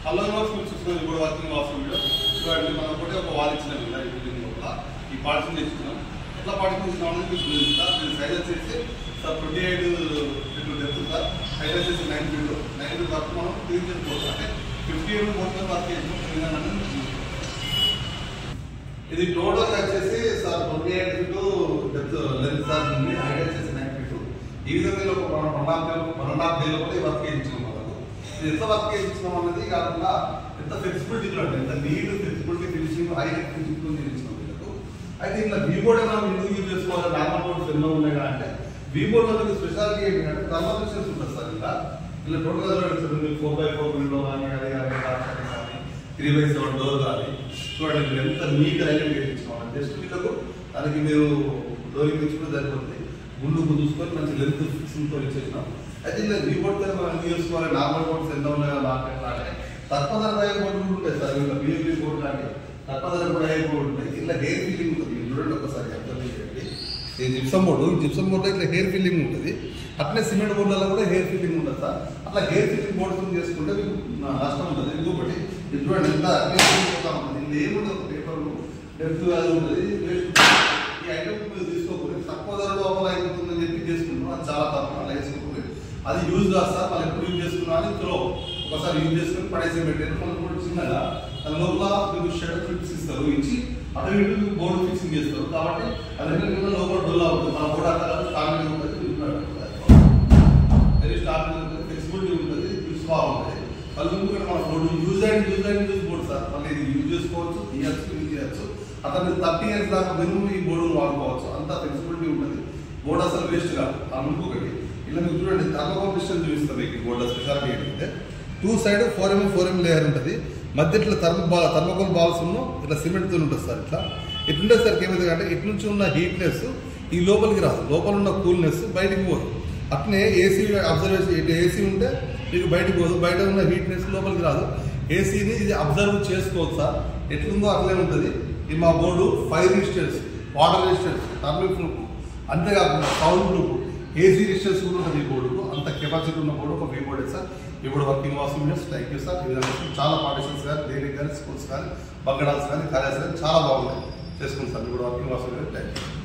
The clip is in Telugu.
హలో మీరు చూసుకుని ఇప్పుడు వర్కింగ్ వాష్రూమ్ వీడియో చూడండి. మనం ఒకటి ఒక వాల్ ఇచ్చినాం ఇలా ఈ బిల్డింగ్ లోపల ఈ పార్టీషన్ తెచ్చుకున్నాం. ఎట్లా పార్టీషన్ ఇచ్చినాం అనేది మీకు చూపిస్తా. దీని సైజ్ వచ్చేసి సార్ 28 ఫీట్లు డెప్త్ సార్. హైట్ వచ్చేసి 9 ఫీట్లు. 9 ఫీట్ వరకు మనం క్లీన్ చేసుకోవచ్చు. అంటే 50 పోర్షన్ వర్క్ చేసినాం. ఇది టోటల్ వచ్చేసి sir 28 feet depth length sir ఉంది. హైట్ వచ్చేసి 9 ఫీటు. ఈ విధంగా ఒక 1.5 డేలో కూడా వర్క్ చేయించాం. ఎంత వర్క్ చేయించినాం అన్నది కాకుండా ఎంత ఫ్లెక్సిబిలిటీ చూడండి, ఎంత neat flexibility finishing high finishing చేయించినాం వీళ్ళకు. అయితే ఇలా వీబోర్డ్ మనం ఎందుకు యూజ్ చేసుకోవాలి, నార్మల్ బోర్డ్స్ ఎన్నో ఉన్నాయి అంటే వీబోర్డ్లో మీకు స్పెషాలిటీ ఏంటంటే థర్మల్ రెసిస్టెన్స్ ఉంటుంది సార్. ఇలా టోటల్గా చూడండి 4x4 విండో కానీ అది కానీ 3x7 డోర్ కానీ చూడండి మీరు ఎంత నీట్ ఐలెంట్ చేయించినాం. జస్ట్ వీళ్ళకు దానికి మీరు డోరింగ్ ఇచ్చుకుంటే సరిపోతుంది. ముందుకు చూసుకొని మంచి లెంత్ ఫిక్సింగ్తో ఇచ్చేసినాం. అయితే ఇలా వీబోర్డ్ మనం ఎందుకు చేసుకోవాలి, నార్మల్ బోర్డ్స్ ఎంత ఉన్నాయో మార్కెట్ అంటే తక్కువ ధర బోర్డు ఉంటాయి సార్. ఇలా బిఏబీ బోర్డు లాంటి తక్కువ ధర కూడా బోర్డు ఉంటాయి. ఇలా హెయిర్ ఫీలింగ్ ఉంటుంది. చూడండి ఒకసారి అర్థం చేయండి. ఈ జిప్సమ్ బోర్డులో ఇట్లా హెయిర్ ఫీలింగ్ ఉంటుంది. అట్లనే సిమెంట్ బోర్డులలో కూడా హెయిర్ ఫీలింగ్ ఉంటుంది సార్. అట్లా హెయిర్ ఫీలింగ్ బోర్డు చేసుకుంటే మీకు నష్టం ఉంటుంది. ఇంకొకటి చూడండి ఎంత ఉంటుంది. ఇది ఏముంటుంది పేపర్ డెప్త్ అది ఉంటుంది. ఈ ఐటమ్ మీరు తీసుకోకూడదు. తక్కువ ధర లోపల అయిపోతుందని చెప్పి చేసుకుంటున్నాం. అది చాలా తక్కువ అలా వేసుకోకూడదు. అది యూజ్ కాదు సార్. మనం ఎప్పుడు యూజ్ చేసుకున్నా అని త్రో ఒకసారి యూజ్ చేసుకుని పడేసే పెట్టారు. మనం కూడా చిన్నగా దాని లోపల మీకు షెడ్ ఫిక్స్ ఇస్తారు. ఇచ్చి అటు ఇటు బోర్డు ఫిక్సింగ్ చేస్తారు. కాబట్టి అది లోపల డొల్లా ఉంటుంది. మన బోర్డు అక్కడ స్టాండింగ్ ఉంటుంది. వెరీ స్టాండింగ్ ఉంటుంది. ఫ్లెక్సిబిలిటీ ఉంటుంది. ఫిక్స్ బాగుంటుంది. వాళ్ళు ఎందుకంటే మన బోర్డు యూజ్ బోర్డు సార్. మళ్ళీ ఇది యూజ్ చేసుకోవచ్చు, తీయచ్చు, యూజ్ చేయొచ్చు. అతను 30 ఇయర్స్ దాకా మినిమం ఈ బోర్డును వాడుకోవచ్చు. అంత ఫ్లెక్సిబిలిటీ ఉంటుంది. బోర్డు అసలు వేస్ట్ కాదు. ఇంకొకటి ఇలా మీకు చూడండి థర్మోకోల్ డిస్టెన్స్ చూపిస్తాం. మీకు బోర్డు స్పెషాలిటీ ఏంటంటే 2 సైడ్ 4mm లేయర్ ఉంటుంది. మధ్య ఇట్లా థర్మోకోల్ బాల్స్ ఇట్లా సిమెంట్తో ఉంటుంది సార్. ఇట్లుండేసరికి ఏమైంది అంటే ఇటు నుంచి ఉన్న హీట్నెస్ ఈ లోపలికి రాదు. లోపల ఉన్న కూల్నెస్ బయటికి పోదు. అట్నే ఏసీ అబ్జర్వేషన్ ఇటు ఏసీ ఉంటే మీకు బయటకు పోదు. బయట ఉన్న హీట్నెస్ లోపలికి రాదు. ఏసీని ఇది అబ్జర్వ్ చేసుకోవచ్చు సార్. ఎట్లుందో అట్లే ఉంటుంది. ఇది మా board fire resistance, water resistance, thermal proof, అంతేకాకుండా సౌండ్ ప్రూఫ్, ఏసీ రెసిస్టెన్స్ కూడా ఉంటుంది ఈ బోర్డుకు. అంత కెపాసిటీ ఉన్న బోర్డు ఒక వీ బోర్డే సార్. ఇప్పుడు working washroom units. Thank you sir. ఈ విధంగా చాలా పార్టీషన్స్ కానీ డైరీ కానీ స్కూల్స్ కానీ బంగడాల్స్ కానీ కార్యాలయాలు కానీ చాలా బాగున్నాయి చేసుకుంటాం సార్. ఇప్పుడు working washroom unit. Thank you.